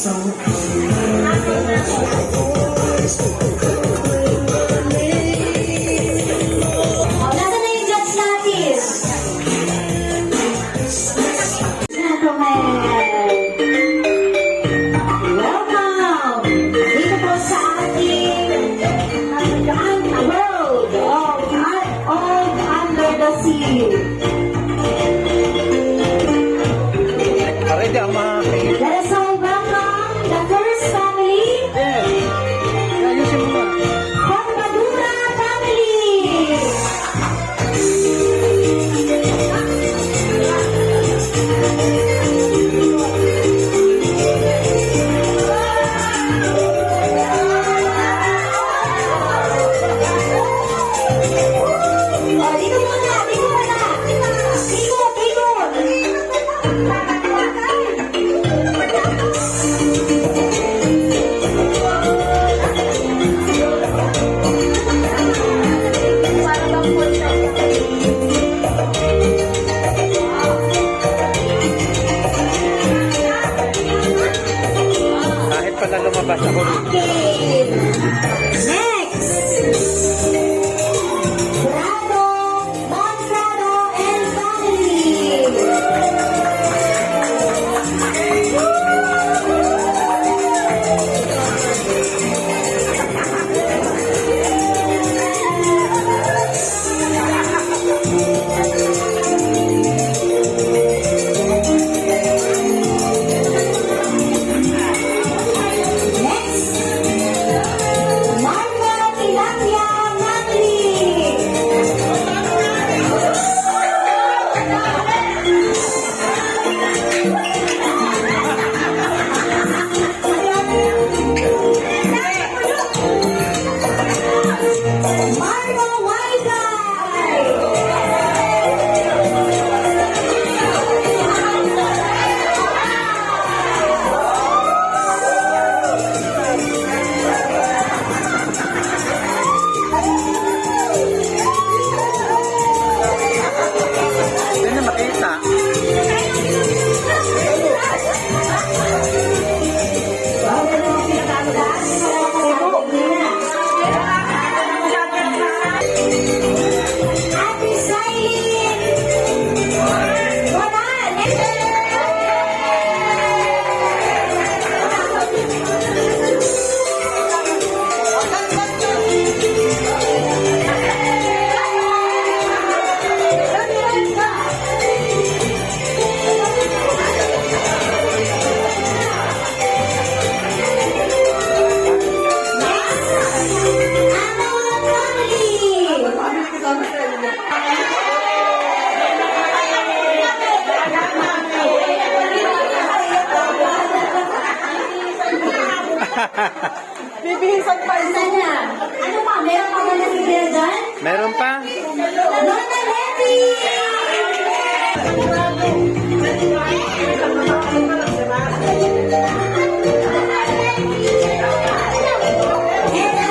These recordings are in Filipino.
Nasaan na yung judge natin? Gentlemen, welcome dito po sa ating world of Under the Sea. Ready ang mga kayo. Let us all welcome the first family Ayusin mo na. from Madura family. Oh, dito muna, dito muna. Ikot, ikot. Kahit pala lumabas ako dito. Okay. Next. Bravo, Monfrado and family. Next. Marta Tilapia family. Marta Hindi na makita. Ate Sailin! Wala! Bibihisan pa Saan na? Ano pa? Meron pa ba nasira dyan? Meron pa? Nona Leti! And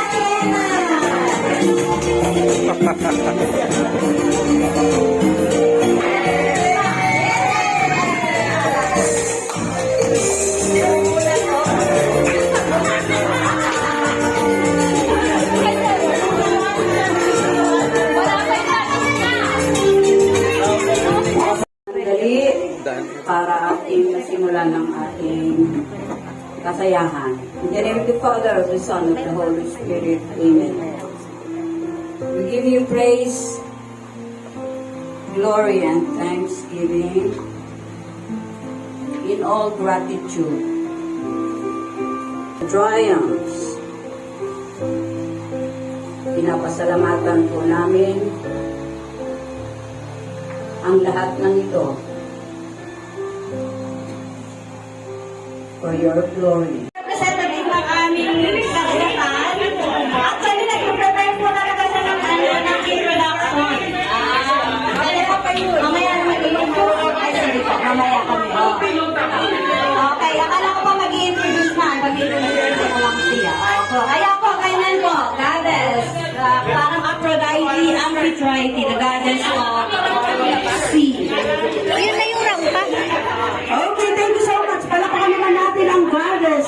Ate para ating nasimulan ng ating kasayahan. In the name of the Father, of the Son, of the Holy Spirit. Amen. We give you praise, glory, and thanksgiving in all gratitude. Triumphs. Pinapasalamatan po namin ang lahat ng ito for your glory. Representative ng aming kagayatan. Actually, nag-prepare po talaga siya ng introduction. Mamaya naman iyon po. Ay, sorry po. Mamaya kami. Okay, akala ko pa mag-i-introduce na. Mag-i-introduce ko na lang siya. Kaya po, kailan po, goddess. Parang Aphrodite, Amphitrite, the goddess of sea. Yun na yung rampa. Okay, thank you so much. Palakpakan naman natin ang goddess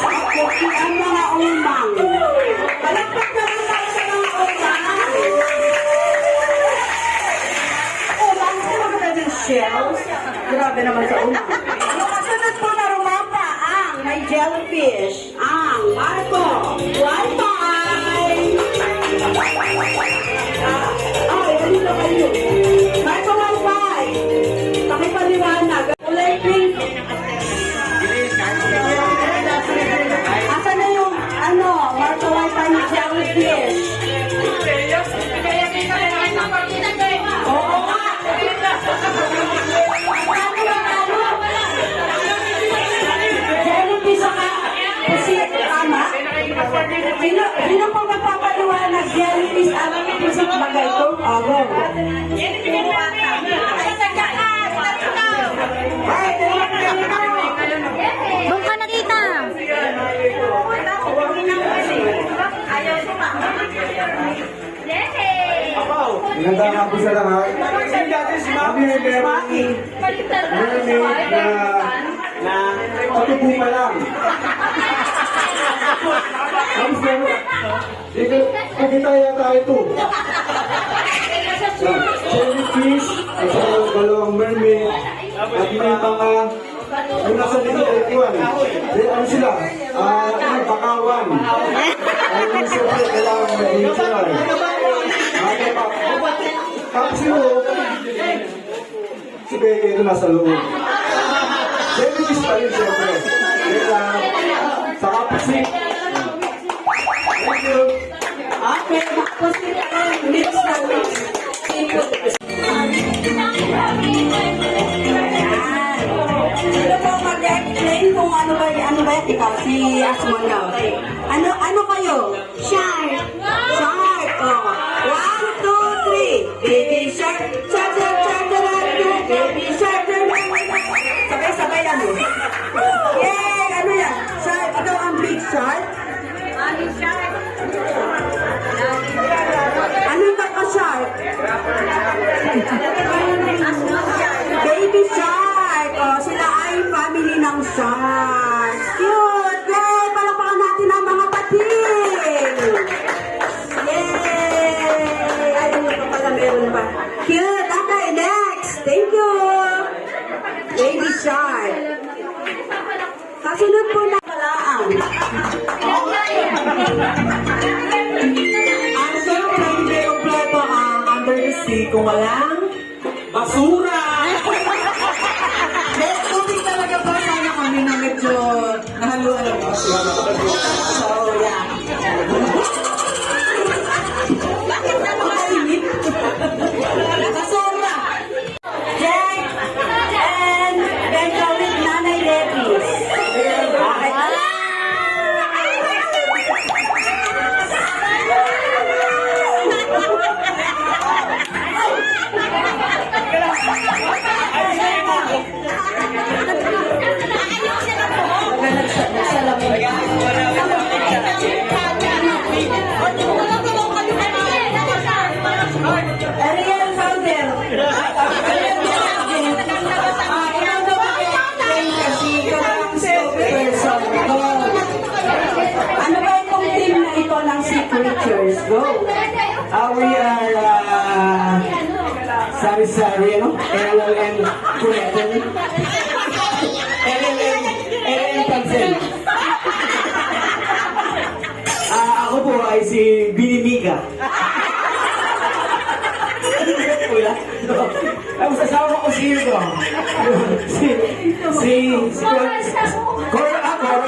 jellyfish ang Marco Wi-Fi. Ano na kayo? Marco Wi-Fi. Pakipaliwanag. Kulay pink. Asan na yung, Marco Wi-Fi ni jellyfish? Oo nga. Jellyfish ka. Kasi tama. Sino pong magpapaliwanag jellyfish ang pusit bagay ito? Abo. Doon ka nakita. Magandang hapon sa lahat. Kami ay mermaid na patubo pa lang. Tapos meron, dito, pagkita yata ito. Jellyfish, at saka dalawang mermaid, at may mga, yung nasa dito, iwan. Ano sila? Bakawan. Ay, yung siyempre, kailangan ma-enjoy. Tapos yun, si Beke ito nasa loob. Jellyfish pa rin siyempre. Sa kapasik. Thank you. Okay, pusit mix na mix. Sino po mag-explain kung ano ba yan? Ikaw, si Asmon daw. Ano kayo? Shark. Shark. Oh. 1, 2, 3. Baby shark. Shark, shark, shark, shark. Baby shark. Sabay-sabay ano? Yay! Ano yan? Shark. Ikaw ang big shark? Anong kaka-shark? Baby shark. Oh, sila ay family ng shark. Cute! Yay! Palakpakan natin ang mga pating! Yay! Ay, ano pa pala meron pa? Cute! Okay, next! Thank you! Baby shark. Kasunod po na kalaang. Ang siyempre, hindi kompleto ang under the sea kung walang basura! Dahil tubig talaga ba sana kami na medyo nahaluan ng basura. So, yeah. Makainit. Basura! Jack and Benjamin Nanay Levis. Bakit? Ariel Calder. Ariel Calder. Ikaw daw mag-explain kasi ikaw ang spokesperson. Go. Ano ba itong team na ito ng Sea Creatures? Go. We are Sari-Sari, ano? LLM Kuretan. LLM Pansel. Ako po ay si Binimiga. Tapos asawa ko si Hugo.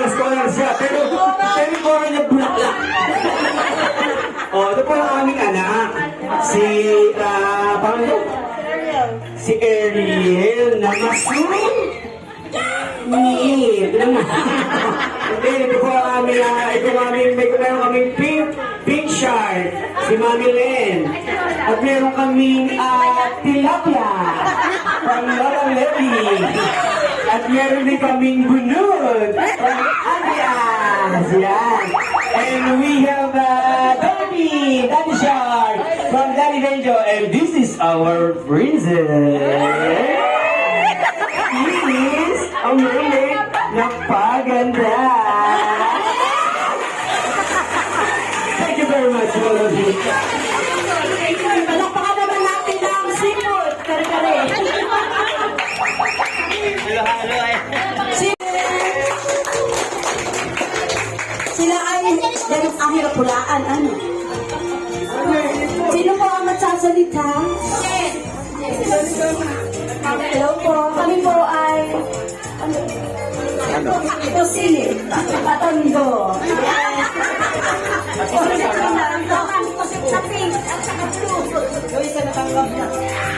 Scholar siya. Pero Cora niya bulaklak. Ito po ang aming anak. Si Ariel na masung. Hindi naman. Hindi, ito po ang aming, may kaming pink shark, si Mami Len. At meron kaming tilapia, from Lola Levy. At meron din kaming bunod, from Alias. Yan. And we have Daddy Shark, from Daddy Benjo. And this is our princess. Is ang mermaid na paganda. Thank you very much, all of you. Palakpakan naman natin ang seafood. Kare-kare. Sila ay dahil ang pulaan, ano? Sino po ang magsasalita? Hello po, kami po ay ito sili, patondo.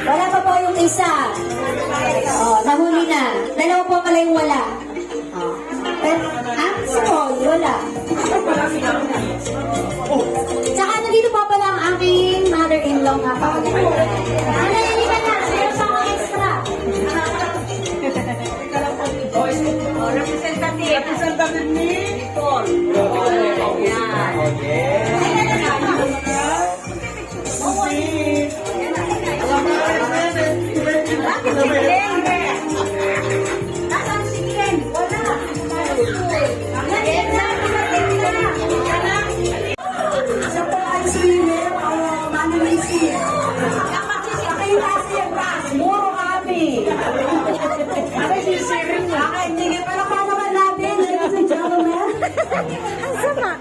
Wala pa po yung isa. Oh, nahuli na. Dalawa po pala yung wala. Oh. Small, wala. Tsaka nandito pa pala ang aking mother-in-law nga pa. Ano yan ka na? Meron pa akong extra. Representative ni Paul. Muro kami. Sige pala pa naman natin, ladies and gentlemen. Ang sama.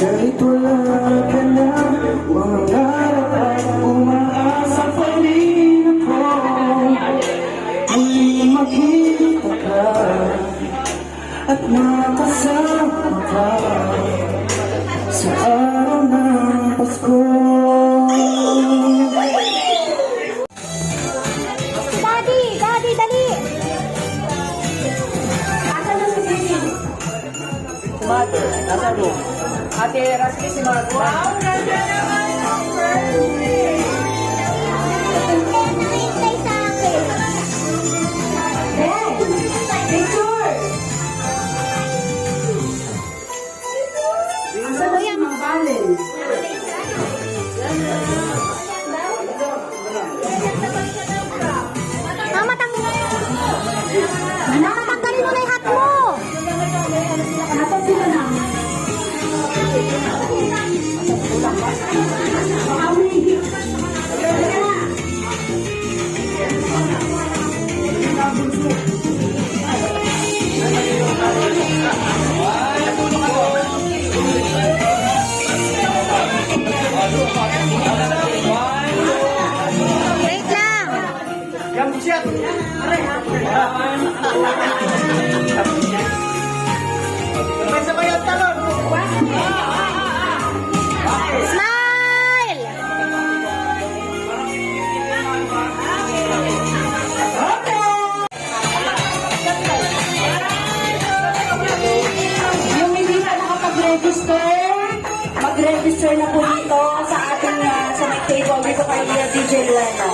Kahit wala ka na, wala ka, umaasa pa rin ako. Muling makita ka, at makasama ka sa araw ng Pasko. Daddy, dali. Asan na si Baby? Mother, nasa room. Ate, Rasky si Mother. Wow, Hintay sa akin. Ben! Picture! Asan na si Mang Valen? Mama, tanggalin mo na yung hat mo. Asan sila na? Wait lang. Smile! Yung hindi na nakapag-register, mag-register na po dito sa ating sa may table dito kay DJ Lueno.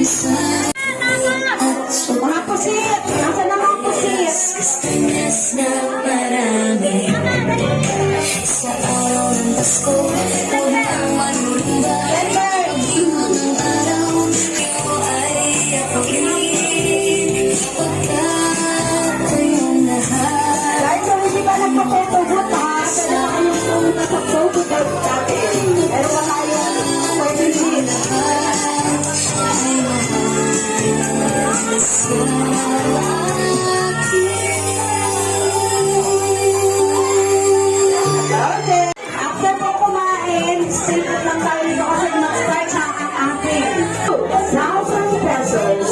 Mga pusit! Nasa na mga pusit? na marami sa araw ng Pasko, unang manumba. Pag-iwan ng araw, ikaw ay ako'y pagkatayong lahat. Kahit kung hindi pa nagpapotogot ha, sa kanyang kung nagpapotogot natin. Meron pa tayong 40 minutes. Ay mahal sa Okay. After po kumain, simple lang tayo dito kasi mag-start sa ating 1,000 pesos.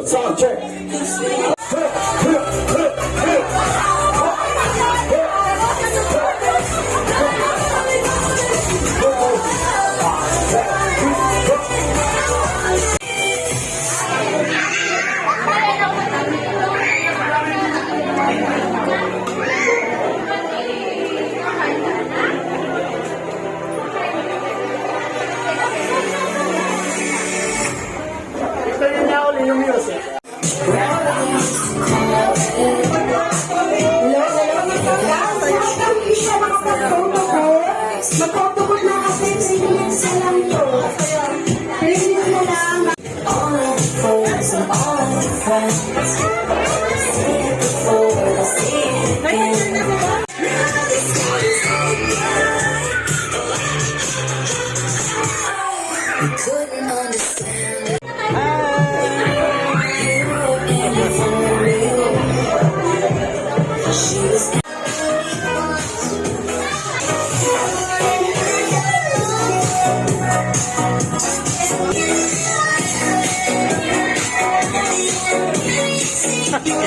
Sound check. Magpapagod na kasi 3 minutes na lang to. 3 minutes na lang. all of the folks and all of the friends. See it before I see it again. I couldn't understand it. You were in it for real. She was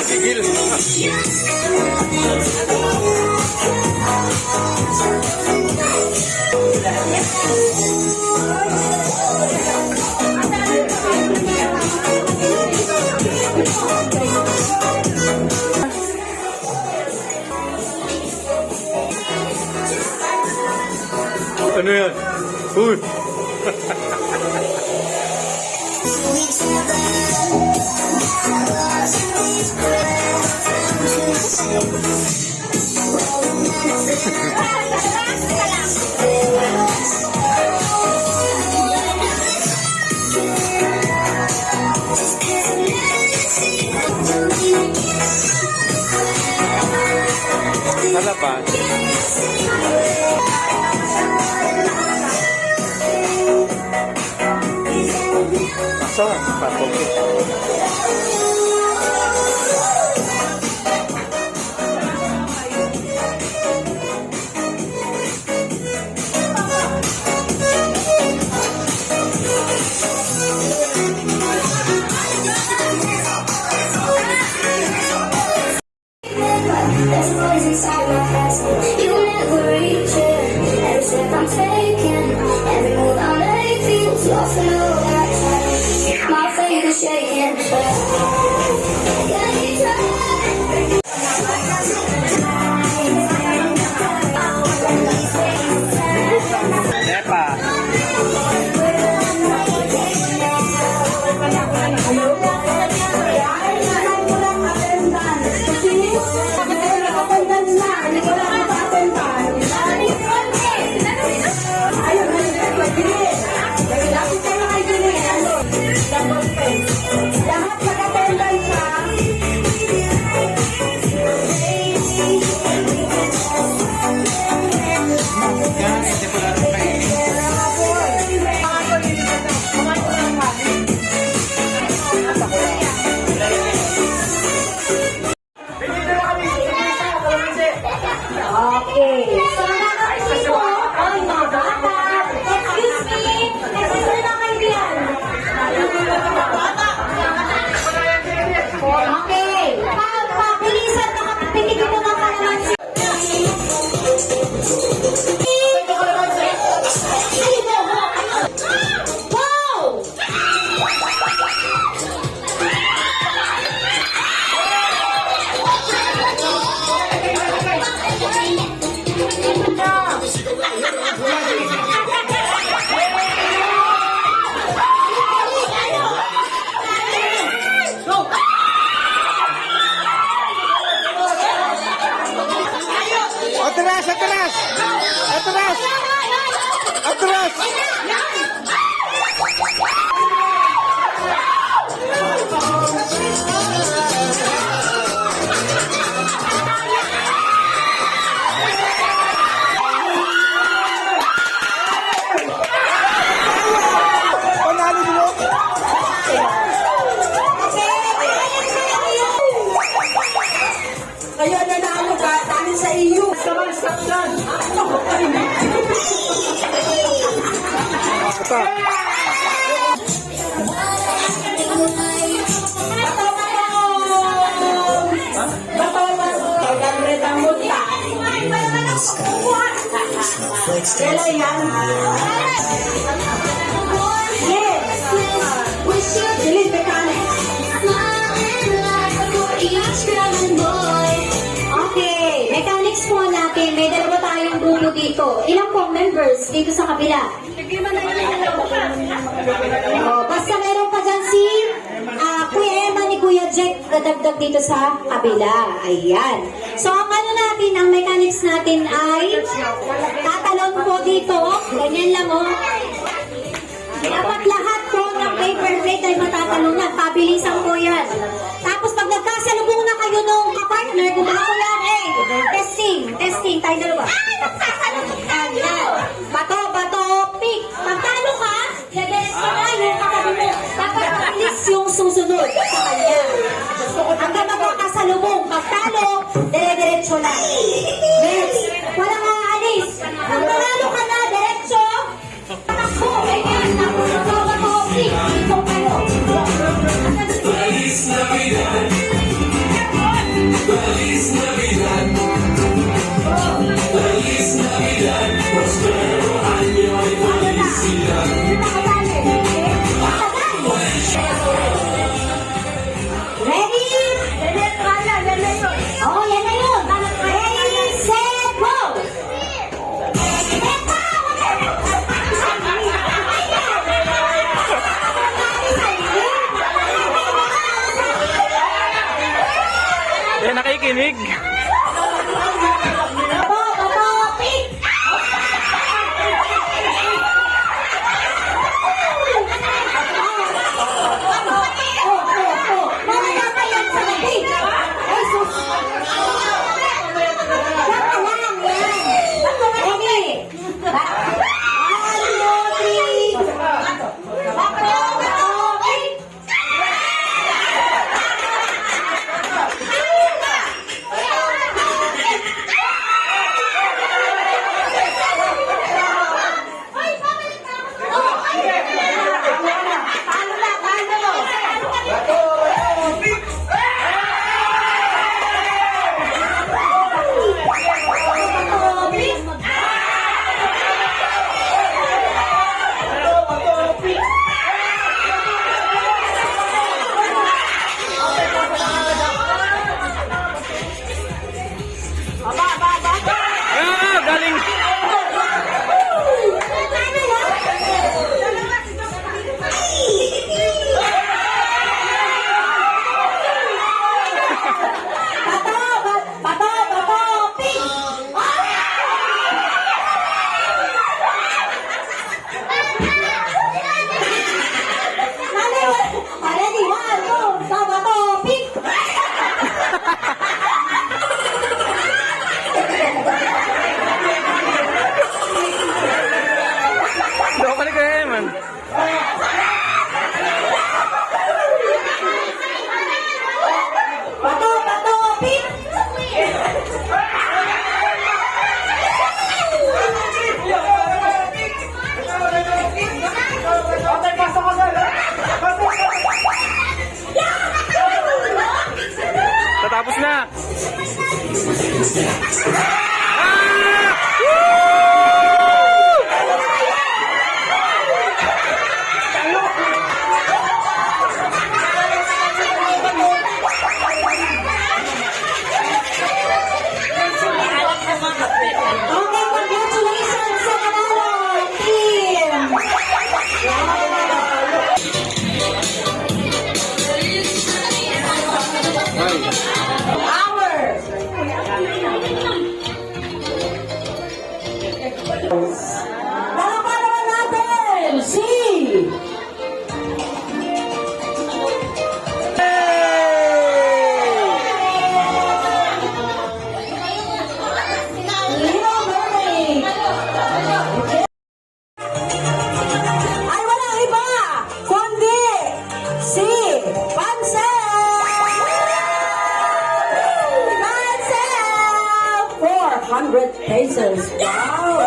Sigil. Ano yan? Uy! Halapan. Masa? Papok. there's a voice inside my head saying you'll never reach it. Every step I'm taking, every move I make feels lost and all that time. My faith is shaking, but can you try? Nepa. Lahat mag-attendance sa Okay. So, nakakasya po. Oh, yung mga bata. Excuse me. Excuse na kayo yan. Okay. Pabilisan na kapitikin mo ng kalamansi. Wow! Atras! Atras! Atras! Atras! Panalo mo! Kayo nanalo ka, dahil sa iyo. Ito. Kailan yan? Delete mechanics. Okay, mechanics po natin. May dalawa tayong grupo dito. Ilang po members dito sa kabila? Oh, basta meron pa dyan si Kuya Emma ni Kuya Jack dadagdag dito sa kabila. Ayan. So, ang ano natin, ang mechanics natin ay tatalon po dito. Ganyan lang, oh. Dapat lahat po ng paper plate ay matatalunan. Pabilisan po yan. Tapos pag nagkasalubong na kayo nung kapartner, gumana ko yan, testing, tayo dalawa. Yan. Bato, pick. Pagtalo ka, diretso na yung katabi mo. Dapat mabilis yung susunod sa kanya. Hanggang magkakasalubong, pagtalo, dire-diretso na. Next, walang aalis. Pag nanalo ka na, diretso, takbo, ganyan, tapos bato, pick. Ito kayo. Ready? Oh, yan na yun. Ready, set, go! Eh, nakikinig. Bato, pick! Okay, congratulations sa panalo team! Hours! Palakpakan naman natin si Lino Mermaid. Ay, walang iba, kundi si Pansel! Pansel! 400 pesos. Wow!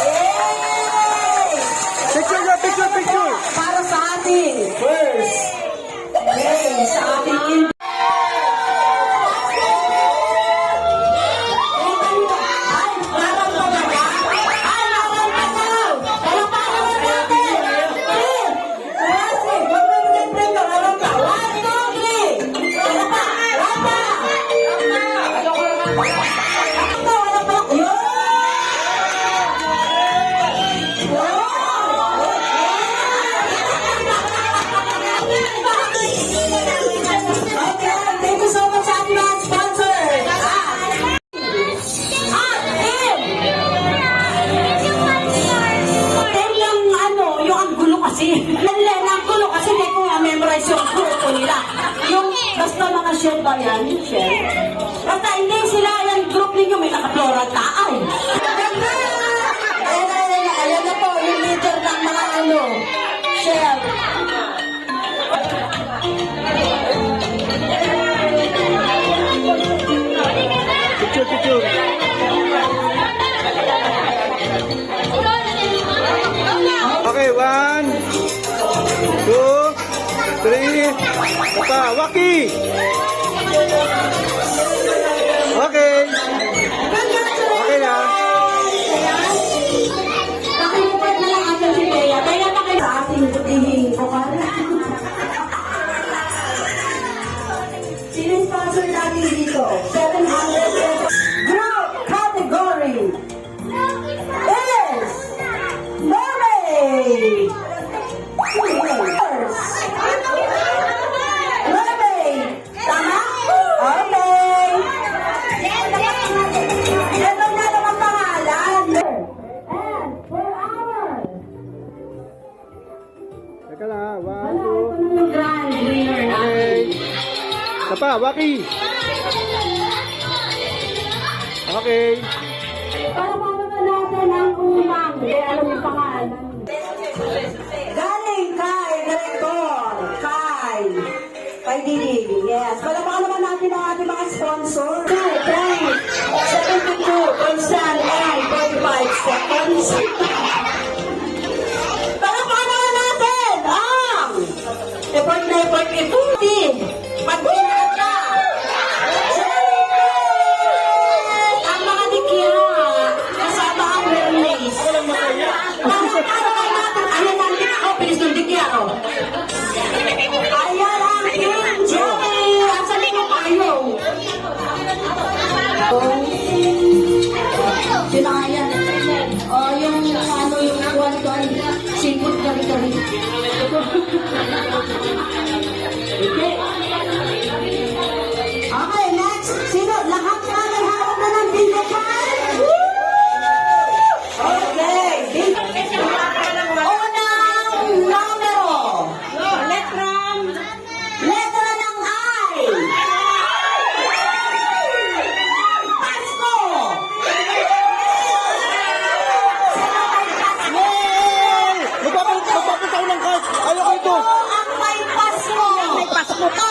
Yay! Picture na, picture, picture! Para sa ating first game sa ating Thank you so much, Adman sponsor. Yung ano, yung ang gulo kasi. Ang gulo kasi hindi ko memorize yung grupo nila. Yung basta mga share ba yan? Share? Basta hindi sila yung group ninyo may naka-floral taay. Ayan na po, yung leader ng mga ano, share. Picture, picture! Okay, 1, 2, 3, pa, Waki! Okay! Okay na. Nakalimutan na lang atin si Bea. Kaya na kayo sa ating butihin ko ka. Sino sponsor natin dito? 700 pesos. Group category is Mermaid! Mermaid! Tama? Okay! Ito na naman pangalan. And per hour. Teka lang ha, 1, Ito na yung grand winner natin. okay. Tapa, Waki! Okay. Para mamaman natin ang umang. Hindi alam yung pangalan. Galing kay Director, kay Didi. Yes. Palamakan naman natin ang ating mga sponsor. Price, 72% and 45 seconds. Palamakan naman natin ang effort na effort ito. Pag-inat ka. Ang mga dikya, kasama ang Mermaid. Palamakan natin. Ayan ang dikya. Bilis ng dikya. Ayan ang King Joey. Asan mo kayo? Sinayan. O, yung ano, yung kuwan-kuwan. Sipot kari-kari. Okay. Okay, next. Sino? Lahat na may hawak na ng bingo card? Okay. Unang numero. Letra ng I. Pasko. Sino may Pasko? Magpapunta ko ng card! Ayaw ko ito! Ang may Pasko. May Pasko ka.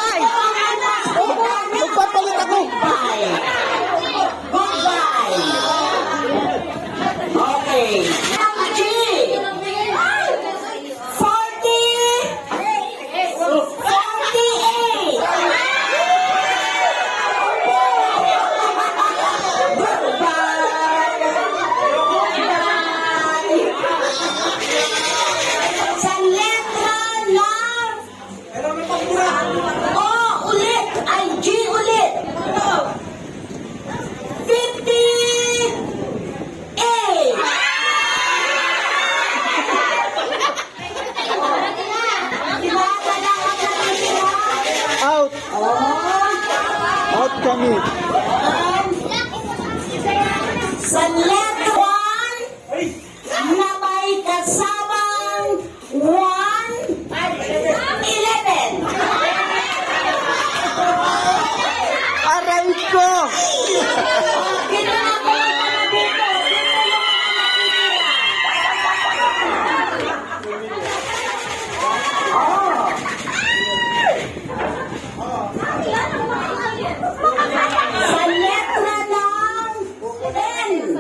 Sa letter 1 na may kasamang 1, 11. Aray ko! Dito na po ang mga dito. Dito yung sa letra ng 10,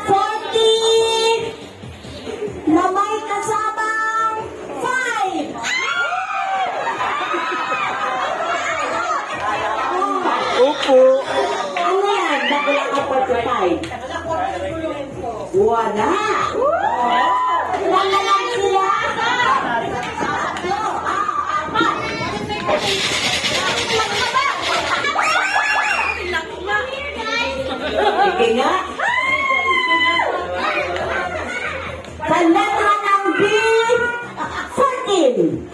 40 na may kasamang 5. Upo! Ano yan? Bakla ka 45. Wala. Wala na lang sila. Sige nga. Sa letra ng B, 14.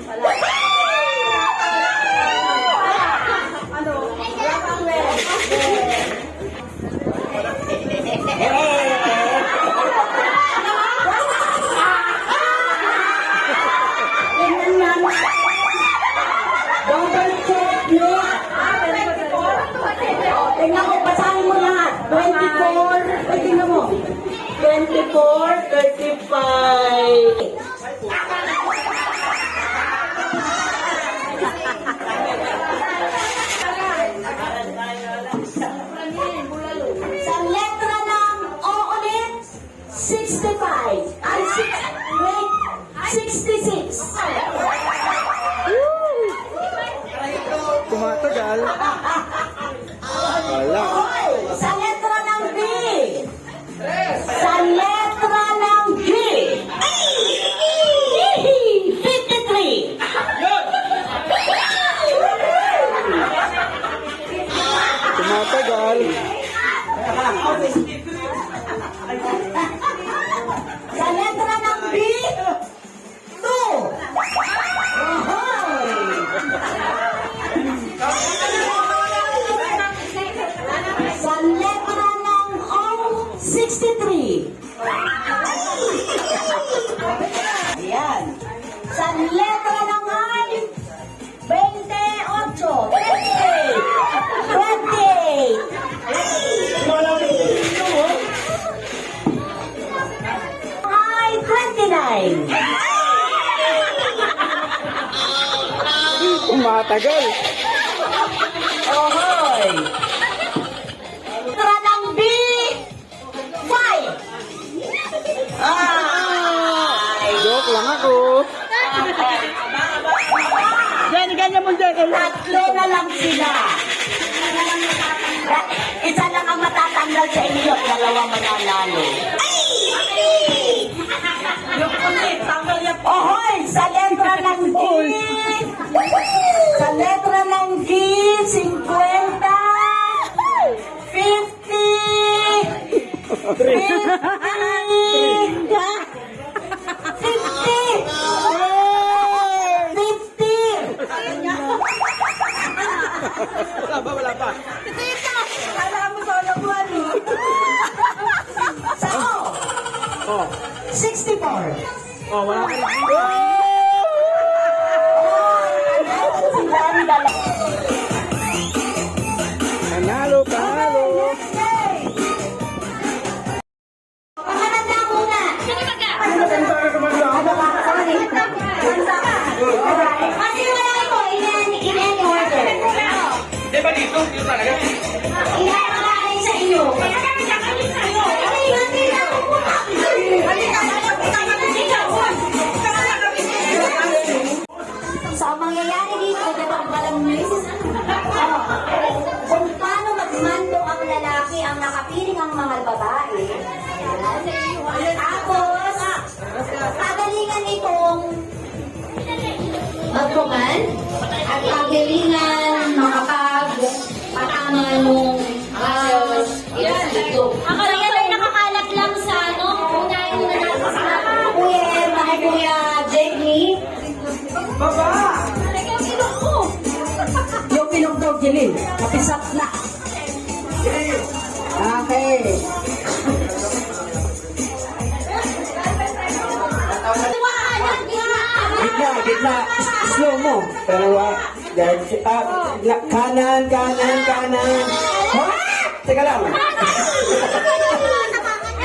Tingnan naman. Double check nyo. Tingnan mo, basahin mo lahat. 24, ay tingnan mo. 24, 35. Sa letra ng O ulit, 65. Ay, 66. Tumatagal. Wala. Sa letra ng B. Sa letra ng G. 53. Tumatagal. Sa letra ng B. 2. Sa letra ng O, 63. Ayan. Sa letra ng I, 28. 28. I, 29. Tumatagal. Ohoy! Letra ng B, 5. Ay! Joke lang ako. Ganyan mo dyan. Tatlo na lang sila. Isa lang ang matatanggal sa inyo at dalawa mananalo. Ohoy! Sa letra ng G, sa letra ng G, 50, 50. Wala pa. Alam mo sa labuan mo. Sa O, Oh. 64. Oh, wala ka na. Sila ang dalawa. Panalo, panalo. Next day. Pakalanda muna. Kasi wala ito. In any order. Di ba dito? Dito talaga? Ilalagay sa iyo. Ay, hindi na ako muna. So, ang mangyayari dito, diba, walang miss? Kung paano magmando ang lalaki ang nakapiling ang mga babae. Tapos, pagalingan itong magkuman at pagalingan makapagpatama nung ito. Ako lang ay nakakalat lang sa ano. Unahin mo na natin sa Kuya Jenny. Yung pinugdog, Jelin. Kapisap na. Okay. slow mo. Dalawa. Kanan. Ha? Teka lang.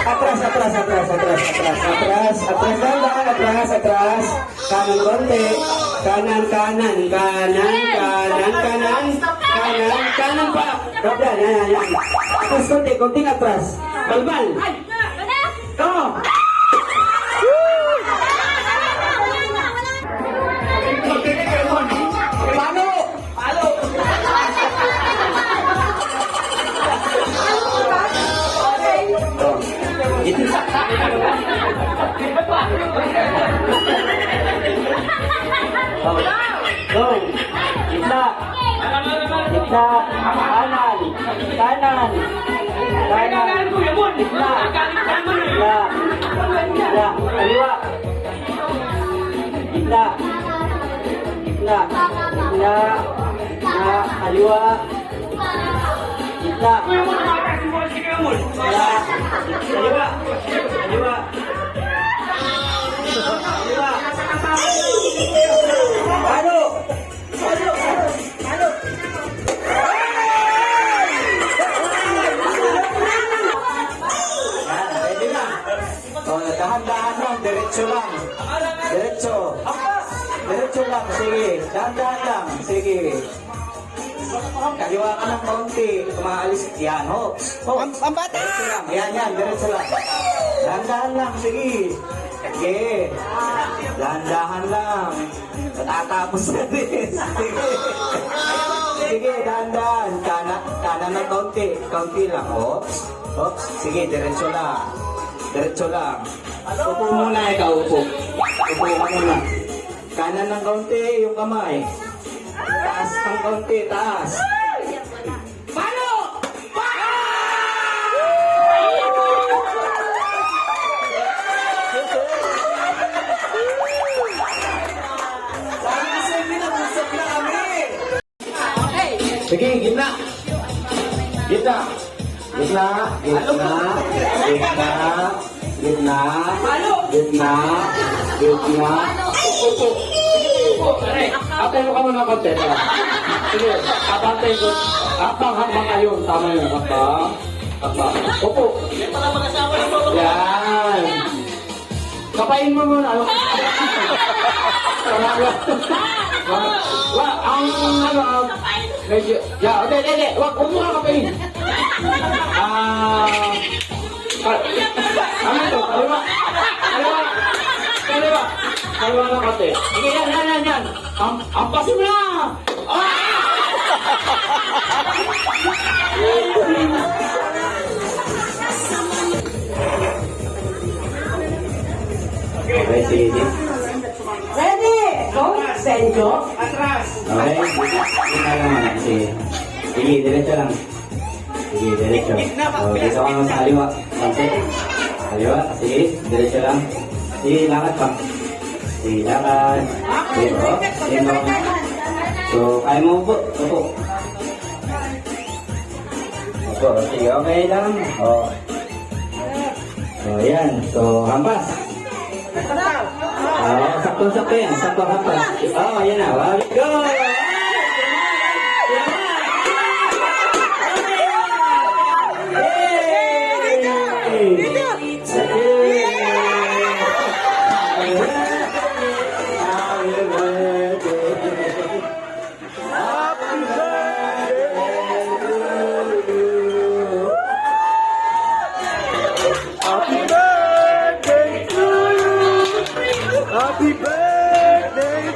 Atras. Kanan konti. Kanan pa. Yan. Atras konting atras. Balbal. Ito. Go! Gitna! Kanan! Gitna! Kaliwa! Gitna! Kaliwa! Gitna! Kaliwa! Palo! Pwede na. Dahan-dahan lang, diretso lang. Diretso lang, sige. Dahan-dahan lang, sige. Kaliwa ka ng konti, kumaalis. Yan, hops. Ang bata! Diretso lang, yan, diretso lang. Dahan-dahan lang, sige. Sige. Dahan-dahan lang. Matatapos na din. Sige, dahan-dahan. Kanan ng kaunti lang. Oops. Sige, diretso lang. Upo muna ikaw, upo. Upo ka muna. Kanan ng kaunti, yung kamay. Taas ng kaunti, taas. Palo! Sige, gitna. Upo. Atay mo ka muna konti. Sige, abantay ko. Habang ayun. Tama yun. Abang. Upo. Yan. Kapain mo muna. Medyo. Hindi. Huwag mo ka kapain. Ano ito? Kaliwa na kate. Sige, yan. Ampasin mo na! Okay, sige. Ready? Go, Senjo. Okay, gitna naman. Sige, diretso lang. Dito ka naman sa kaliwa. Kaliwa, sige, diretso lang. Sige, lakad pa. Sige, lakad. Sige, So, kaya mo upo. Sige, okay lang. So, yan. So, hampas. Sakto yan. Sakto hampas. Yan na. Go! Happy birthday!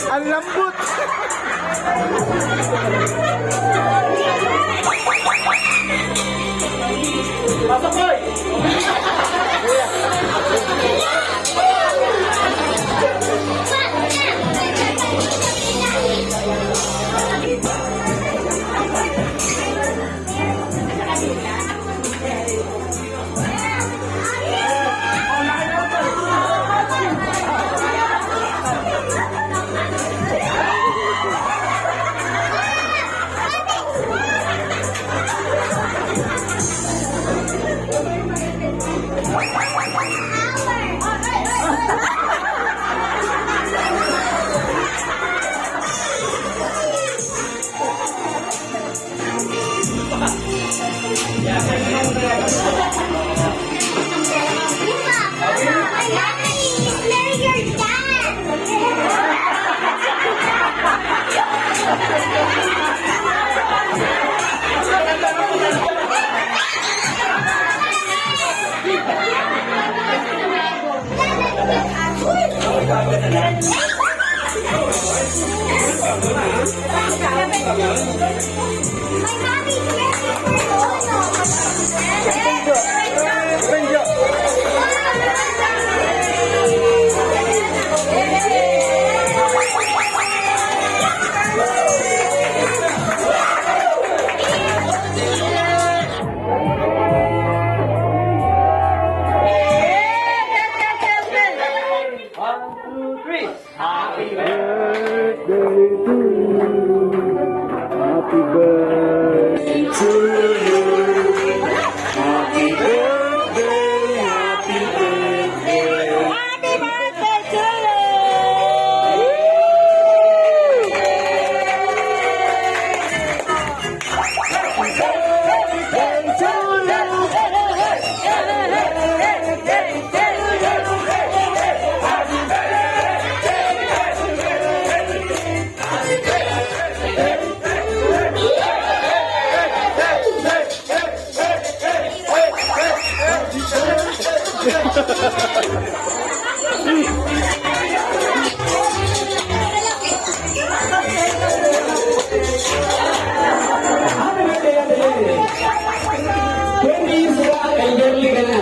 Ang lambot! Happy birthday to you. Happy birthday, happy birthday. Happy birthday to Happy birthday, Ate Lily. 20 years ka, elderly ka na.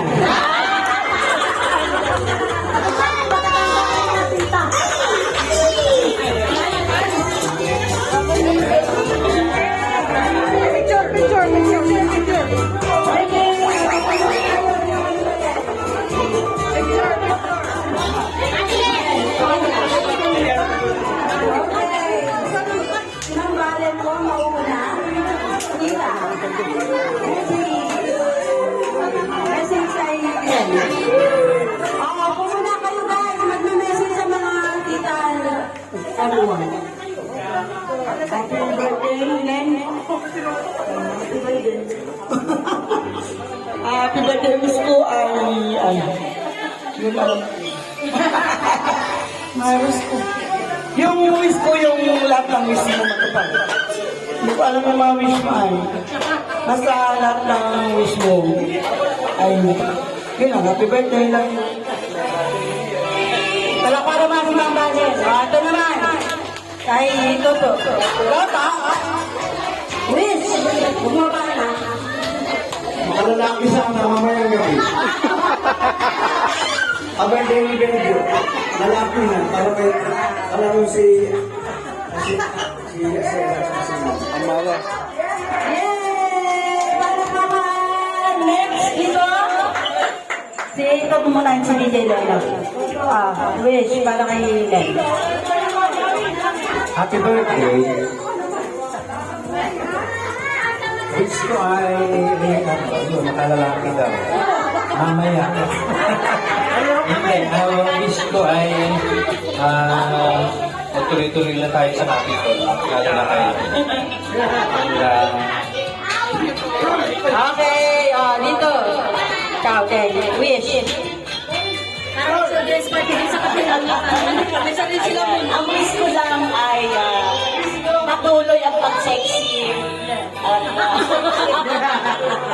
Sinang balen mo mauna? Kita. Message kay Ken. Oo, pumunta kayo guys. Magme-message sa mga tita. Everyone. Happy birthday, Len. Happy birthday. Happy birthday wish ko ay yun alam. Wish ko. Yung wish ko yung lahat ng wish mo matupad. Hindi ko alam yung mga wish mo ay. Basta lahat ng wish mo ay yun lang, happy birthday lang. Palakpa naman si Mang Basil. Ito naman. Kay Toto. Toto? Wish! Bumaba na. Malalaki sana mamayang gabi. Abang Demi Benjo. Lalaki na. Para may, alam mo si Amawa. Yay! Palakpakan! Next, ito. Si ito muna si DJ Lola. Wish para kay Len. Happy birthday. wish ko ay, yun, nakalalaki daw. Mamaya. Hindi, ang wish ko ay, tuloy-tuloy na tayo sa Capitol. Lalo na kayo. Okay, dito. Ikaw, okay. Wish. Parang children's party din sa kapilang may sarili sila muna. Ang wish ko lang ay patuloy ang pag-sexy.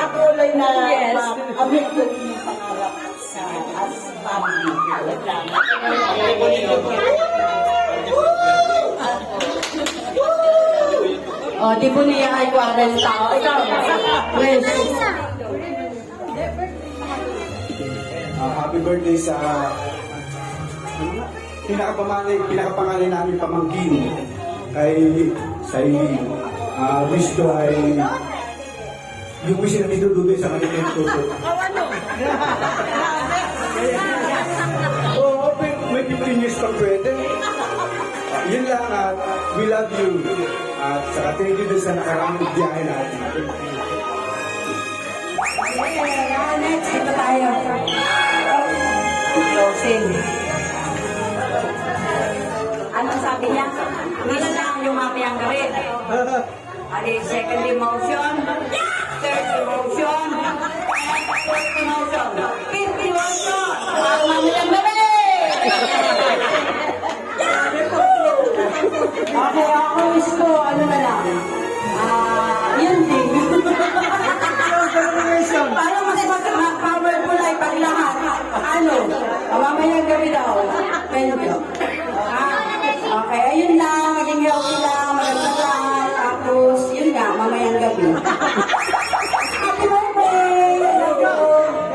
Patuloy na ma-amit ko yung pangarap sa as family. Yan lang. Di po niya ay 40 tao. Ikaw, wish. Happy birthday sa pinakapangalan namin pamangkin kay wish ko ay yung wish na niduduloy sa kanilang tuto. Oo, may 15 years pang pwede. Yun lang at we love you at saka thank you din sa nakaraang biyahe natin. Next, ito tayo. Closing. Anong sabi niya? Wish lang yung mamayang gawin. Adi, second emotion, third emotion, fourth emotion, fifth emotion. Ang mamayang gawin! Okay, ako wish ko, ano na lang. Yun din. Para mas powerful ay paglahat. Ano? Mamayang gabi daw. Medyo. Okay, ayun lang. Maging healthy lang. Maganda lang. Tapos, yun nga, mamayang gabi. Happy birthday!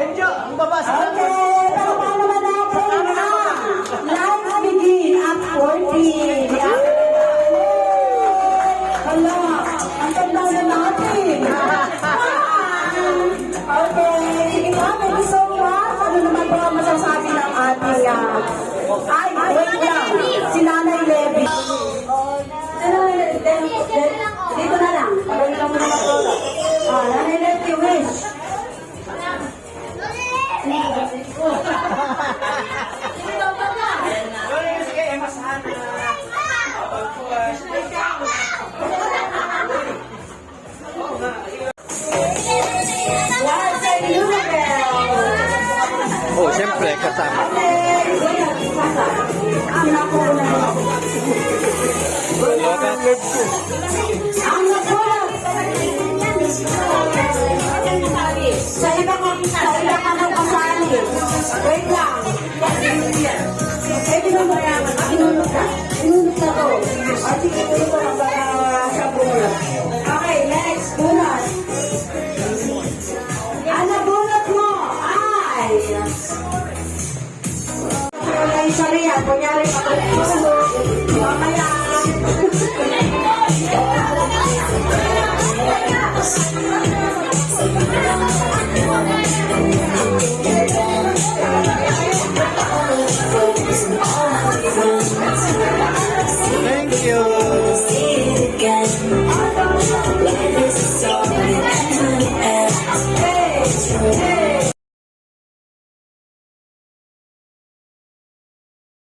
Enjo, ang babasa. Okay, pero paano naman natin na? Life begin at 40. The after Hala, ang ganda na natin. Okay, sige pa, thank you so much. Ano naman po ang masasabi ng ating, ay, wait lang, si Nanay Levy. Dito na lang, pagod lang mo naman po. Nanay Levy, wish. Once a Oh, siyempre, kasama. Ang nagulat sa iba ka ng kasali. Wait lang. Tinunod ka. Tinunod ka to. At sige, tinunod ka lang sa bunot. Okay, next. Bunot. Ang nagulat mo ay ay sariya. Kunyari pa mamaya. Thank you. Hey!